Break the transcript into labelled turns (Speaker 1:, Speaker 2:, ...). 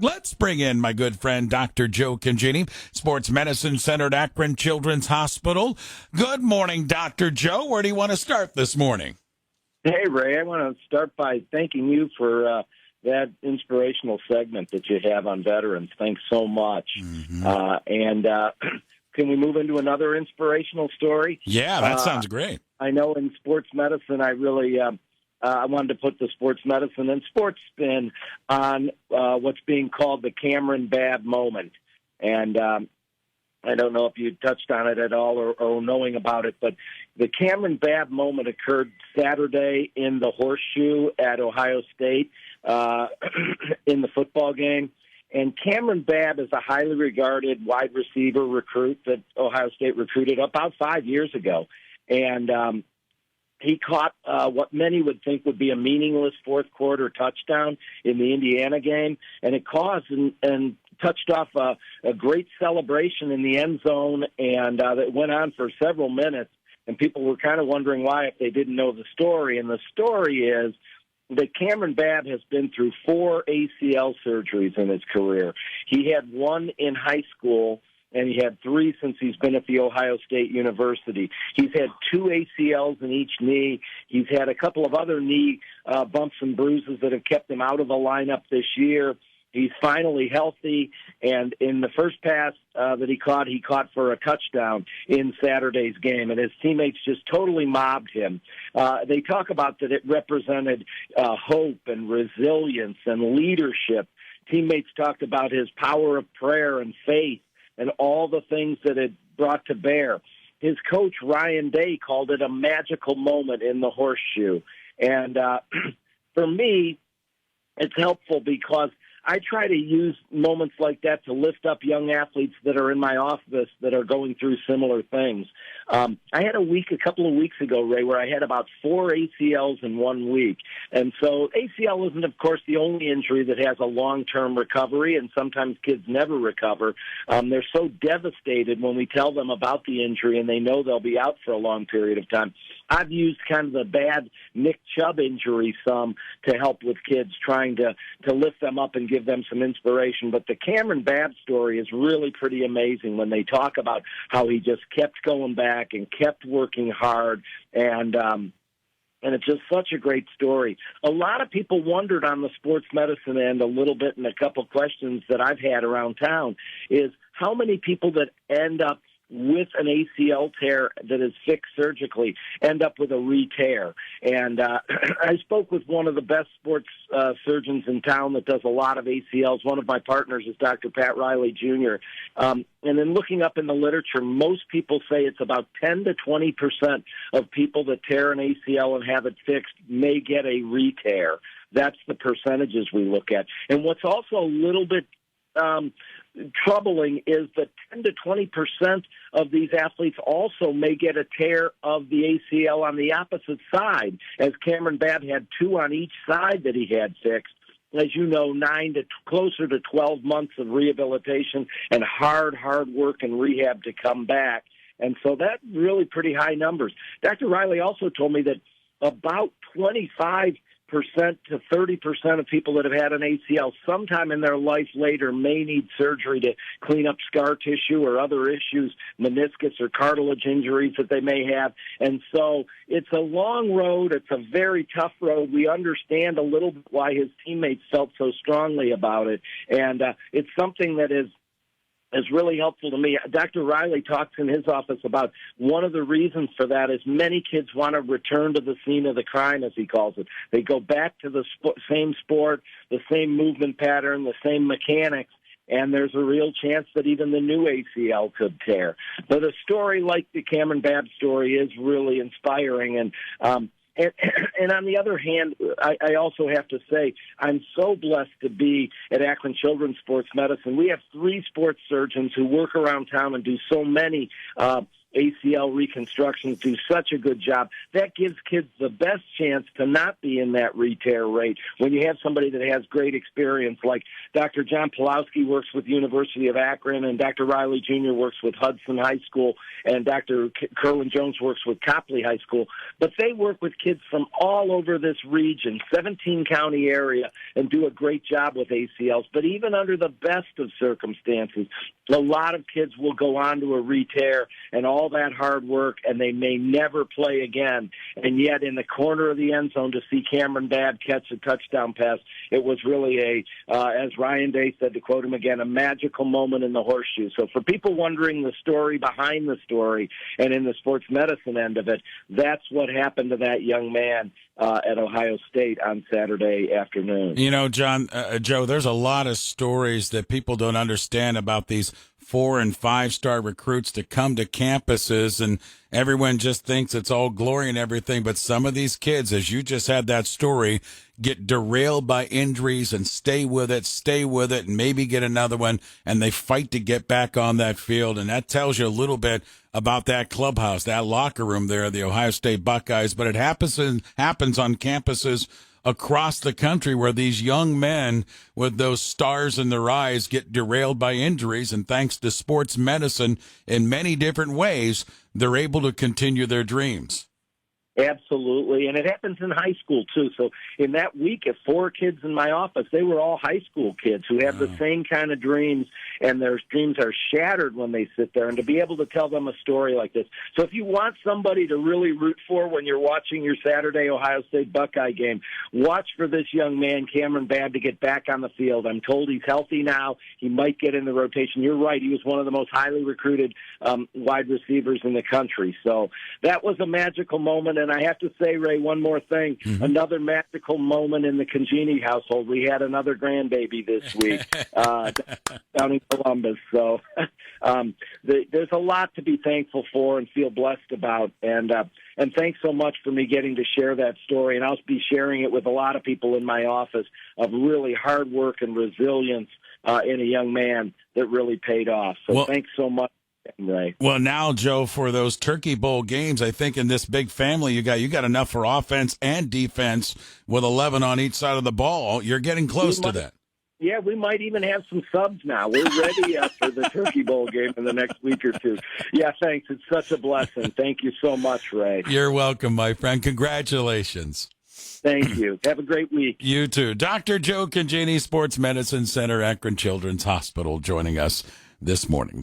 Speaker 1: Let's bring in my good friend, Dr. Joe Congini, Sports Medicine Center at Akron Children's Hospital. Good morning, Dr. Joe. Where do you want to start this morning?
Speaker 2: Hey, Ray, I want to start by thanking you for that inspirational segment that you have on veterans. Thanks so much. And can we move into another inspirational story?
Speaker 1: Yeah, that sounds great.
Speaker 2: I know in sports medicine, I really I wanted to put the sports medicine and sports spin on what's being called the Cameron Babb moment. And I don't know if you touched on it at all or knowing about it, but the Cameron Babb moment occurred Saturday in the Horseshoe at Ohio State in the football game. And Cameron Babb is a highly regarded wide receiver recruit that Ohio State recruited about 5 years ago. And he caught what many would think would be a meaningless fourth-quarter touchdown in the Indiana game, and it caused and touched off a great celebration in the end zone, and that went on for several minutes, and people were kind of wondering why if they didn't know the story. And the story is that Cameron Babb has been through 4 ACL surgeries in his career. He had one in high school, and he had 3 since he's been at the Ohio State University. He's had 2 ACLs in each knee. He's had a couple of other knee bumps and bruises that have kept him out of the lineup this year. He's finally healthy, and in the first pass that he caught for a touchdown in Saturday's game, and his teammates just totally mobbed him. They talk about that it represented hope and resilience and leadership. Teammates talked about his power of prayer and faith and all the things that it brought to bear. His coach, Ryan Day, called it a magical moment in the Horseshoe. And for me, it's helpful because I try to use moments like that to lift up young athletes that are in my office that are going through similar things. I had a couple of weeks ago, Ray, where I had about 4 ACLs in 1 week. And so ACL isn't, of course, the only injury that has a long-term recovery, and sometimes kids never recover. They're so devastated when we tell them about the injury and they know they'll be out for a long period of time. I've used kind of the bad Nick Chubb injury some to help with kids, trying to lift them up and give them some inspiration. But the Cameron Babb story is really pretty amazing when they talk about how he just kept going back and kept working hard, and it's just such a great story. A lot of people wondered on the sports medicine end a little bit, and a couple questions that I've had around town is how many people that end up with an ACL tear that is fixed surgically end up with a re-tear. And I spoke with one of the best sports surgeons in town that does a lot of ACLs. One of my partners is Dr. Pat Riley Jr. And then looking up in the literature, most people say it's about 10 to 20% of people that tear an ACL and have it fixed may get a re-tear. That's the percentages we look at. And what's also a little bit troubling is that 10 to 20% of these athletes also may get a tear of the ACL on the opposite side, as Cameron Babb had 2 on each side that he had fixed. As you know, 9 to closer to 12 months of rehabilitation and hard work and rehab to come back. And so that's really pretty high numbers. Dr. Riley also told me that about 25% to 30% of people that have had an ACL sometime in their life later may need surgery to clean up scar tissue or other issues, meniscus or cartilage injuries that they may have. And so it's a long road. It's a very tough road. We understand a little bit why his teammates felt so strongly about it. And it's something that is really helpful to me. Dr. Riley talks in his office about one of the reasons for that is many kids want to return to the scene of the crime, as he calls it. They go back to the same sport, the same movement pattern, the same mechanics, and there's a real chance that even the new ACL could tear. But a story like the Cameron Babb story is really inspiring, and on the other hand, I also have to say I'm so blessed to be at Akron Children's Sports Medicine. We have 3 sports surgeons who work around town and do so many ACL reconstructions do such a good job. That gives kids the best chance to not be in that re-tear rate. When you have somebody that has great experience, like Dr. John Pulowski works with University of Akron, and Dr. Riley Jr. works with Hudson High School, and Dr. Kerwin Jones works with Copley High School. But they work with kids from all over this region, 17-county area, and do a great job with ACLs. But even under the best of circumstances, a lot of kids will go on to a re-tear and all that hard work, and they may never play again. And yet in the corner of the end zone to see Cameron Babb catch a touchdown pass, it was really as Ryan Day said, to quote him again, a magical moment in the horseshoe. So for people wondering the story behind the story and in the sports medicine end of it, that's what happened to that young man at Ohio State on Saturday afternoon.
Speaker 1: You know, Joe, there's a lot of stories that people don't understand about these 4- and 5-star recruits that come to campuses, and everyone just thinks it's all glory and everything. But some of these kids, as you just had that story, get derailed by injuries and stay with it, and maybe get another one, and they fight to get back on that field. And that tells you a little bit about that clubhouse, that locker room there, the Ohio State Buckeyes. But it happens on campuses across the country where these young men with those stars in their eyes get derailed by injuries, and thanks to sports medicine in many different ways, they're able to continue their dreams.
Speaker 2: Absolutely, and it happens in high school, too. So in that week, if 4 kids in my office, they were all high school kids who have the same kind of dreams, and their dreams are shattered when they sit there, and to be able to tell them a story like this. So if you want somebody to really root for when you're watching your Saturday Ohio State Buckeye game, watch for this young man, Cameron Babb, to get back on the field. I'm told he's healthy now. He might get in the rotation. You're right. He was one of the most highly recruited wide receivers in the country. So that was a magical moment. And I have to say, Ray, one more thing. Another magical moment in the Congeni household. We had another grandbaby this week down in Columbus. So there's a lot to be thankful for and feel blessed about. And thanks so much for me getting to share that story. And I'll be sharing it with a lot of people in my office of really hard work and resilience in a young man that really paid off. So thanks so much. Right.
Speaker 1: Well, now, Joe, for those Turkey Bowl games, I think in this big family you got enough for offense and defense with 11 on each side of the ball. You're getting close to that.
Speaker 2: Yeah, we might even have some subs now. We're ready for the Turkey Bowl game in the next week or two. Yeah, thanks. It's such a blessing. Thank you so much, Ray.
Speaker 1: You're welcome, my friend. Congratulations.
Speaker 2: Thank you. Have a great week.
Speaker 1: You too. Dr. Joe Congeni, Sports Medicine Center, Akron Children's Hospital, joining us this morning.